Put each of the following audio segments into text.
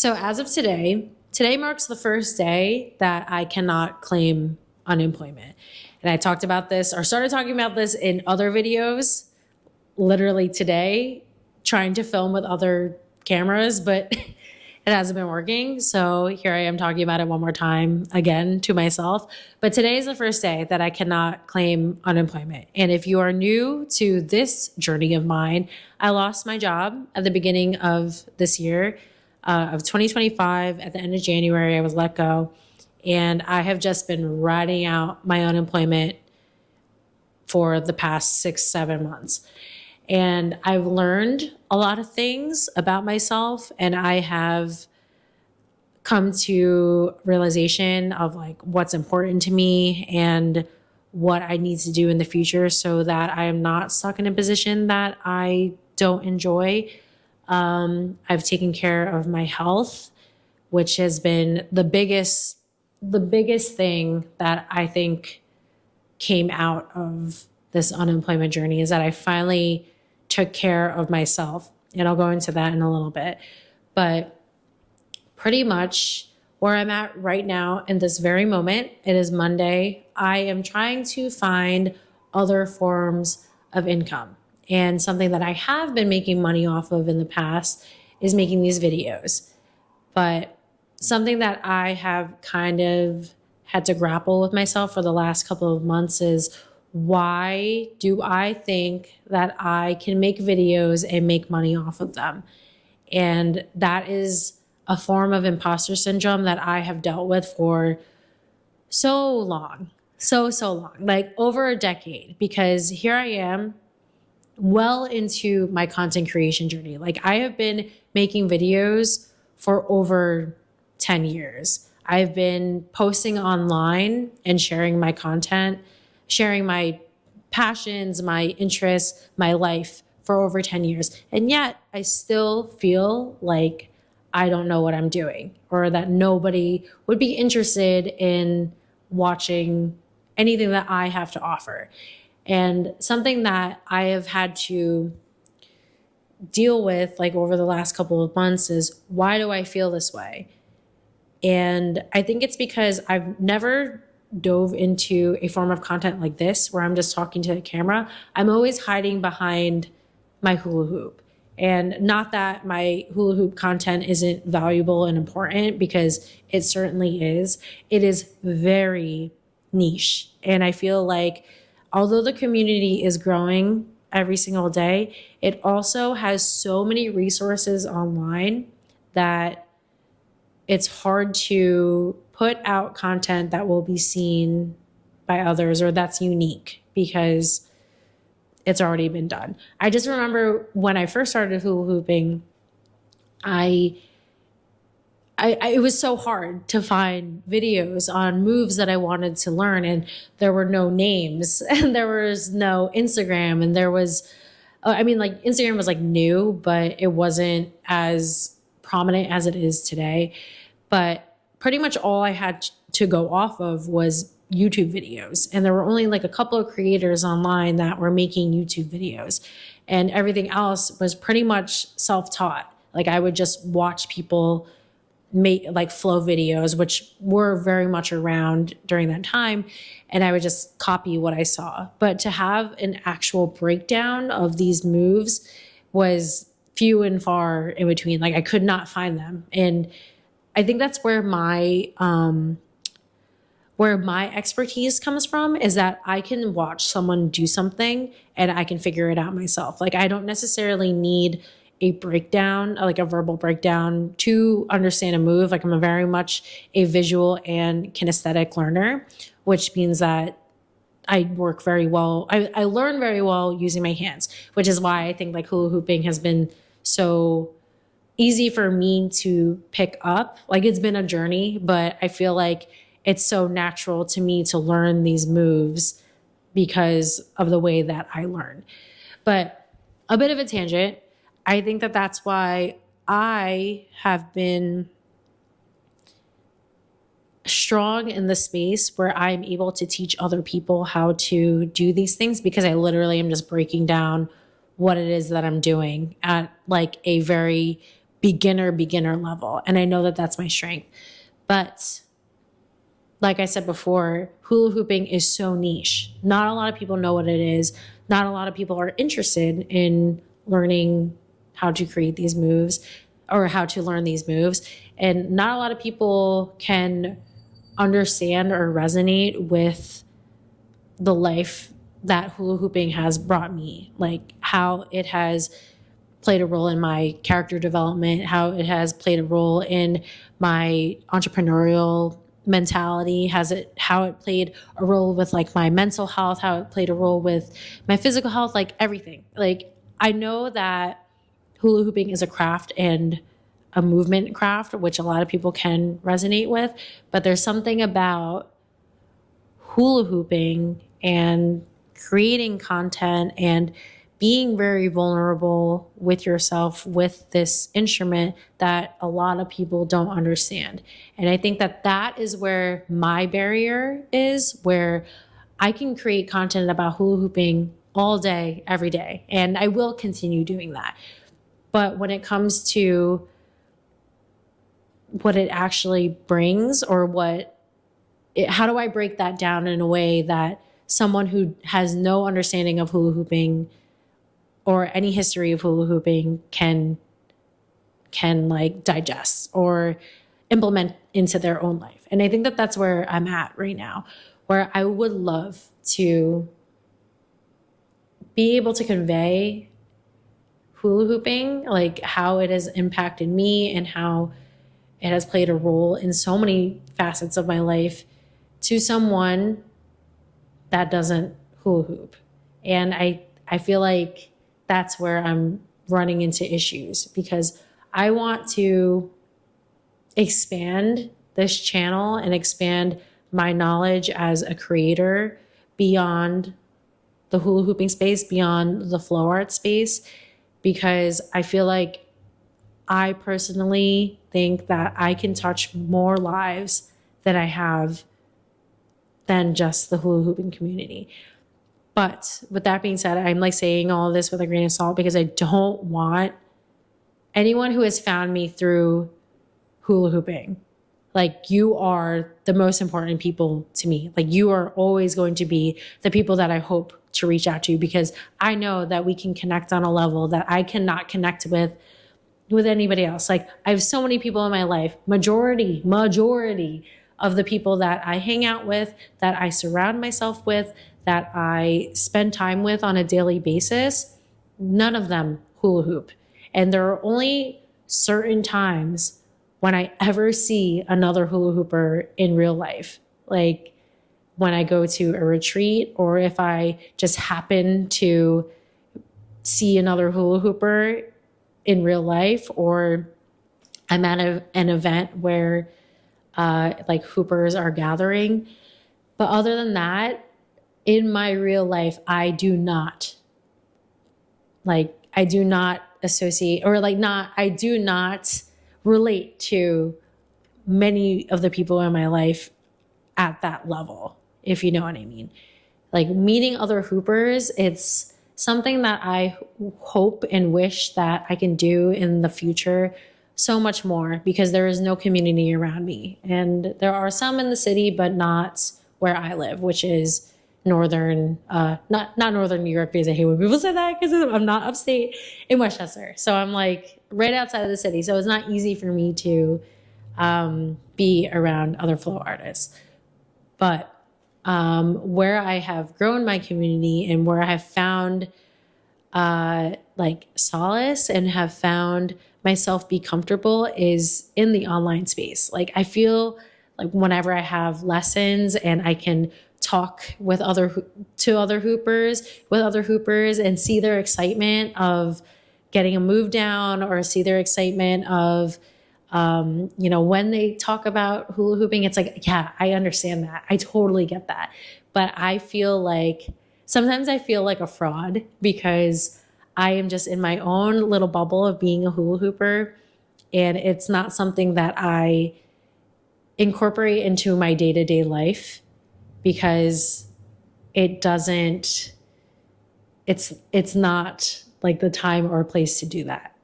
So as of today marks the first day that I cannot claim unemployment. And I talked about this or started talking about this in other videos literally today, trying to film with other cameras, but it hasn't been working. So here I am talking about it one more time again to myself. But today is the first day that I cannot claim unemployment. And if you are new to this journey of mine, I lost my job at the beginning of this year, of 2025. At the end of January, I was let go. And I have just been riding out my unemployment for the past 6-7 months. And I've learned a lot of things about myself, and I have come to realization of like what's important to me and what I need to do in the future so that I am not stuck in a position that I don't enjoy. I've taken care of my health, which has been the biggest thing that I think came out of this unemployment journey, is that I finally took care of myself. And I'll go into that in a little bit. But pretty much where I'm at right now in this very moment, it is Monday, I am trying to find other forms of income. And something that I have been making money off of in the past is making these videos. But something that I have kind of had to grapple with myself for the last couple of months is, why do I think that I can make videos and make money off of them? And that is a form of imposter syndrome that I have dealt with for so long, so long, like over a decade, because here I am well into my content creation journey. Like I have been making videos for over 10 years. I've been posting online and sharing my content, sharing my passions, my interests, my life for over 10 years. And yet I still feel like I don't know what I'm doing, or that nobody would be interested in watching anything that I have to offer. And something that I have had to deal with like over the last couple of months is, why do I feel this way? And I think it's because I've never dove into a form of content like this where I'm just talking to the camera. I'm always hiding behind my hula hoop. And not that my hula hoop content isn't valuable and important, because it certainly is. It is very niche. And I feel like although the community is growing every single day, it also has so many resources online that it's hard to put out content that will be seen by others or that's unique because it's already been done. I just remember when I first started hula hooping, it was so hard to find videos on moves that I wanted to learn, and there were no names and there was no Instagram, and there was, like Instagram was like new, but it wasn't as prominent as it is today. But pretty much all I had to go off of was YouTube videos. And there were only like a couple of creators online that were making YouTube videos, and everything else was pretty much self-taught. Like I would just watch people make like flow videos, which were very much around during that time. And I would just copy what I saw. But to have an actual breakdown of these moves was few and far in between. Like I could not find them. And I think that's where my expertise comes from, is that I can watch someone do something and I can figure it out myself. Like I don't necessarily need a breakdown, like a verbal breakdown, to understand a move. Like I'm very much a visual and kinesthetic learner, which means that I work very well. I learn very well using my hands, which is why I think like hula hooping has been so easy for me to pick up. Like it's been a journey, but I feel like it's so natural to me to learn these moves because of the way that I learn. But a bit of a tangent. I think that that's why I have been strong in the space where I'm able to teach other people how to do these things, because I literally am just breaking down what it is that I'm doing at like a very beginner level. And I know that that's my strength. But like I said before, hula hooping is so niche. Not a lot of people know what it is. Not a lot of people are interested in learning how to create these moves or how to learn these moves. And not a lot of people can understand or resonate with the life that hula hooping has brought me, like how it has played a role in my character development, how it has played a role in my entrepreneurial mentality, how it played a role with like my mental health, how it played a role with my physical health, like everything. Like I know that hula hooping is a craft and a movement craft, which a lot of people can resonate with, but there's something about hula hooping and creating content and being very vulnerable with yourself with this instrument that a lot of people don't understand. And I think that that is where my barrier is, where I can create content about hula hooping all day, every day, and I will continue doing that. But when it comes to what it actually brings, or how do I break that down in a way that someone who has no understanding of hula hooping or any history of hula hooping can like digest or implement into their own life? And I think that that's where I'm at right now, where I would love to be able to convey hula hooping, like how it has impacted me and how it has played a role in so many facets of my life, to someone that doesn't hula hoop. And I feel like that's where I'm running into issues, because I want to expand this channel and expand my knowledge as a creator beyond the hula hooping space, beyond the flow art space, because I feel like I personally think that I can touch more lives than I have than just the hula hooping community. But with that being said, I'm like saying all of this with a grain of salt, because I don't want anyone who has found me through hula hooping, like, you are the most important people to me. Like, you are always going to be the people that I hope to reach out to, because I know that we can connect on a level that I cannot connect with anybody else. Like, I have so many people in my life, majority of the people that I hang out with, that I surround myself with, that I spend time with on a daily basis, none of them hula hoop. And there are only certain times when I ever see another hula hooper in real life. Like when I go to a retreat, or if I just happen to see another hula hooper in real life, or I'm at an event where like hoopers are gathering. But other than that, in my real life, I do not associate, or I do not relate to many of the people in my life at that level, if you know what I mean. Like, meeting other hoopers, it's something that I hope and wish that I can do in the future so much more, because there is no community around me. And there are some in the city, but not where I live, which is northern, not northern New York, because I hate when people say that, because I'm not upstate, in Westchester. So I'm like right outside of the city. So it's not easy for me to be around other flow artists. But where I have grown my community and where I have found like solace and have found myself be comfortable is in the online space. Like, I feel like whenever I have lessons and I can talk with other hoopers and see their excitement of getting a move down, or see their excitement of when they talk about hula hooping, it's like, yeah, I understand that. I totally get that. But I feel like sometimes I feel like a fraud, because I am just in my own little bubble of being a hula hooper. And it's not something that I incorporate into my day-to-day life, because it's not like the time or place to do that.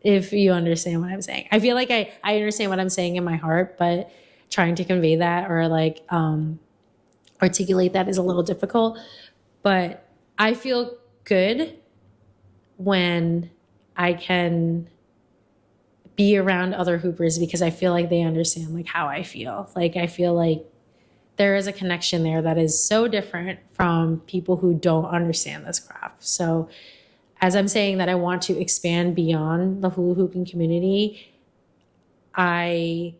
if you understand what I'm saying. I feel like I understand what I'm saying in my heart, but trying to convey that or like articulate that is a little difficult. But I feel good when I can be around other hoopers because I feel like they understand like how I feel. Like I feel like there is a connection there that is so different from people who don't understand this craft. So as I'm saying that I want to expand beyond the hula hooping community, I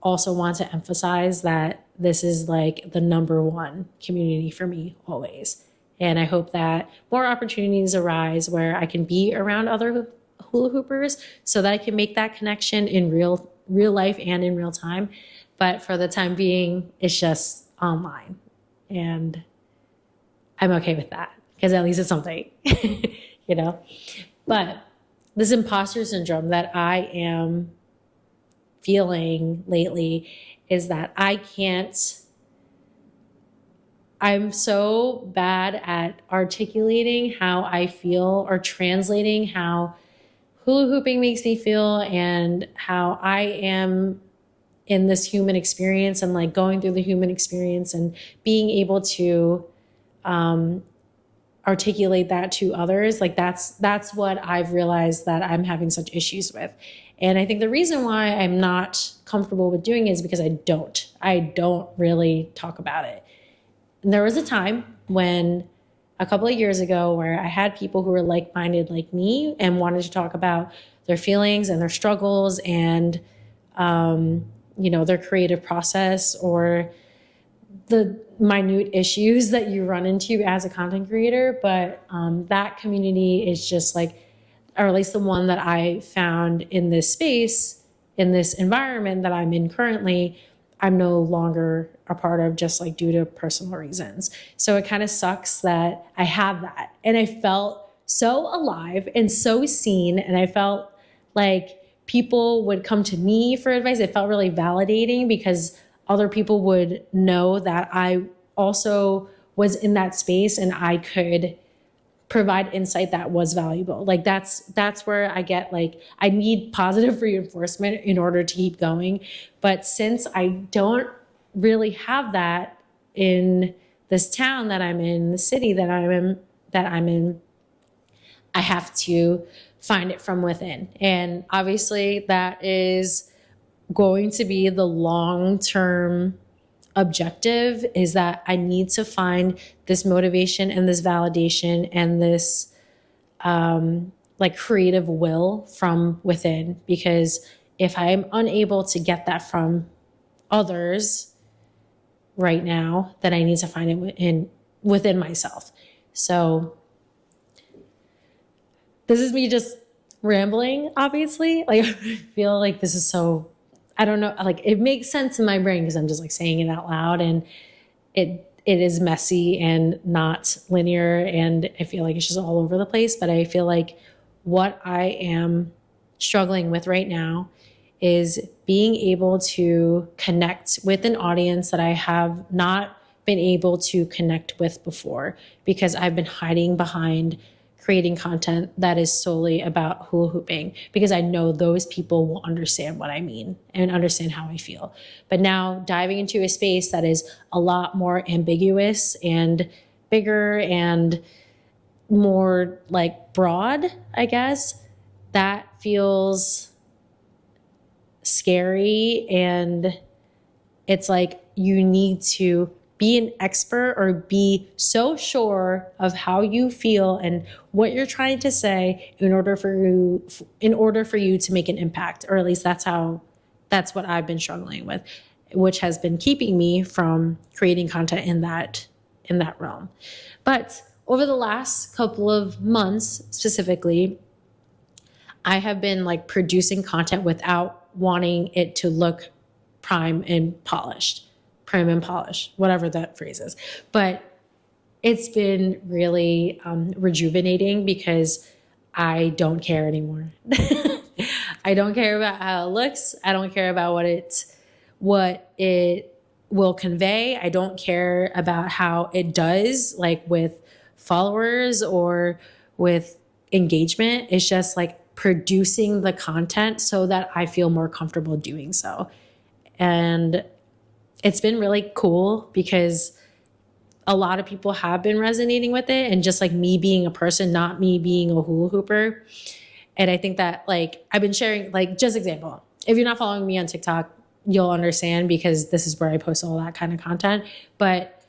also want to emphasize that this is like the number one community for me always. And I hope that more opportunities arise where I can be around other hula hoopers so that I can make that connection in real life and in real time. But for the time being, it's just online. And I'm okay with that because at least it's something, you know? But this imposter syndrome that I am feeling lately is that I'm so bad at articulating how I feel or translating how hula hooping makes me feel and how I am in this human experience and like going through the human experience and being able to articulate that to others. Like that's what I've realized that I'm having such issues with. And I think the reason why I'm not comfortable with doing it is because I don't really talk about it. And there was a time when a couple of years ago where I had people who were like-minded like me and wanted to talk about their feelings and their struggles and, their creative process or the minute issues that you run into as a content creator. But that community is just like, or at least the one that I found in this space, in this environment that I'm in currently, I'm no longer a part of just like due to personal reasons. So it kind of sucks that I have that. And I felt so alive and so seen. And I felt like people would come to me for advice. It felt really validating because other people would know that I also was in that space and I could provide insight that was valuable. Like that's where I get like, I need positive reinforcement in order to keep going. But since I don't really have that in this town that I'm in, the city that I'm in, I have to find it from within. And obviously that is going to be the long-term objective, is that I need to find this motivation and this validation and this like creative will from within. Because if I am unable to get that from others right now, then I need to find it within myself. So this is me just rambling, obviously. Like I feel like this is so, I don't know, like it makes sense in my brain because I'm just like saying it out loud, and it is messy and not linear, and I feel like it's just all over the place. But I feel like what I am struggling with right now is being able to connect with an audience that I have not been able to connect with before, because I've been hiding behind creating content that is solely about hula hooping, because I know those people will understand what I mean and understand how I feel. But now diving into a space that is a lot more ambiguous and bigger and more like broad, I guess, that feels scary. And it's like you need to be an expert or be so sure of how you feel and what you're trying to say in order for you to make an impact. Or at least that's what I've been struggling with, which has been keeping me from creating content in that realm. But over the last couple of months specifically, I have been like producing content without wanting it to look prim and polished, whatever that phrase is. But it's been really rejuvenating because I don't care anymore. I don't care about how it looks. I don't care about what it will convey. I don't care about how it does, like with followers or with engagement. It's just like producing the content so that I feel more comfortable doing so. And it's been really cool because a lot of people have been resonating with it, and just like me being a person, not me being a hula hooper. And I think that like I've been sharing, like, just example, if you're not following me on TikTok, you'll understand because this is where I post all that kind of content. But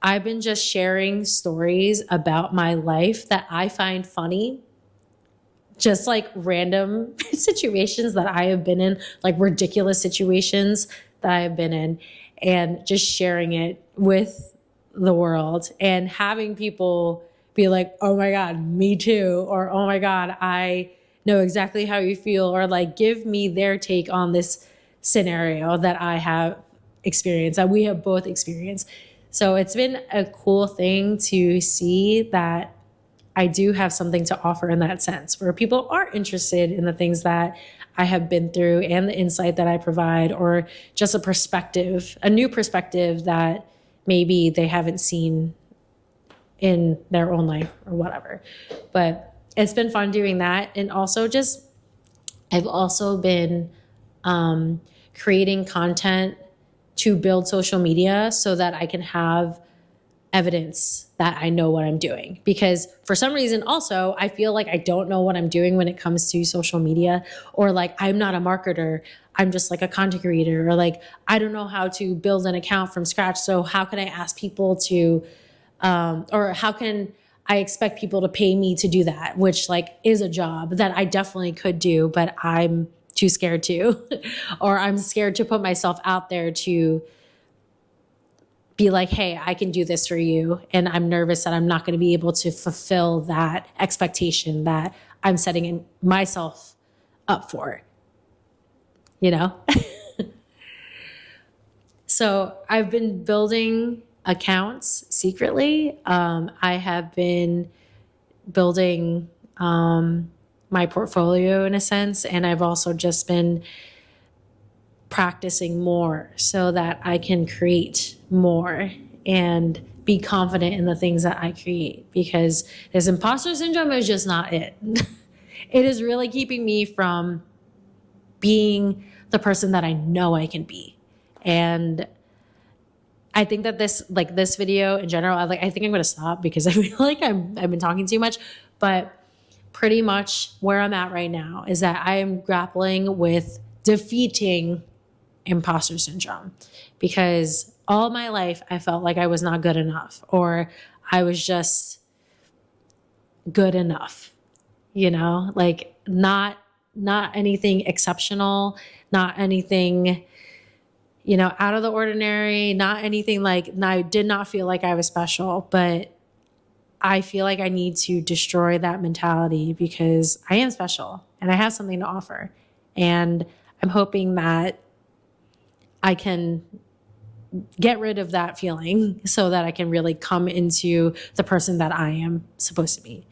I've been just sharing stories about my life that I find funny, just like random situations that I have been in, like ridiculous situations that I have been in, and just sharing it with the world and having people be like, oh my God, me too. Or, oh my God, I know exactly how you feel. Or like, give me their take on this scenario that I have experienced, that we have both experienced. So it's been a cool thing to see that I do have something to offer in that sense, where people are interested in the things that I have been through and the insight that I provide, or just a perspective, a new perspective that maybe they haven't seen in their own life or whatever. But it's been fun doing that. And also just, I've also been creating content to build social media so that I can have evidence that I know what I'm doing. Because for some reason also, I feel like I don't know what I'm doing when it comes to social media, or like I'm not a marketer. I'm just like a content creator, or like I don't know how to build an account from scratch. So how can I ask people to, or how can I expect people to pay me to do that, which like is a job that I definitely could do, but I'm too scared to, or I'm scared to put myself out there to be like, hey, I can do this for you. And I'm nervous that I'm not going to be able to fulfill that expectation that I'm setting myself up for, you know? So I've been building accounts secretly. I have been building my portfolio in a sense. And I've also just been practicing more so that I can create more and be confident in the things that I create, because this imposter syndrome is just not it. It is really keeping me from being the person that I know I can be. And I think that this video in general, I think I'm going to stop because I feel like I've been talking too much, but pretty much where I'm at right now is that I am grappling with defeating imposter syndrome, because all my life I felt like I was not good enough, or I was just good enough, like not anything exceptional, not anything, out of the ordinary, not anything like, I did not feel like I was special. But I feel like I need to destroy that mentality, because I am special and I have something to offer. And I'm hoping that I can get rid of that feeling so that I can really come into the person that I am supposed to be.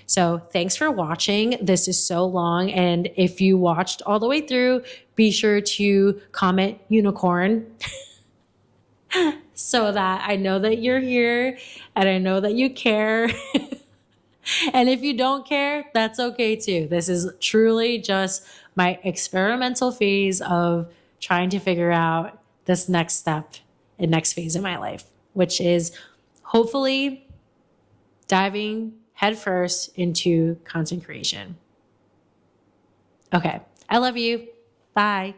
So thanks for watching. This is so long. And if you watched all the way through, be sure to comment unicorn so that I know that you're here and I know that you care. And if you don't care, that's okay too. This is truly just my experimental phase of trying to figure out this next step and next phase of my life, which is hopefully diving headfirst into content creation. Okay. I love you. Bye.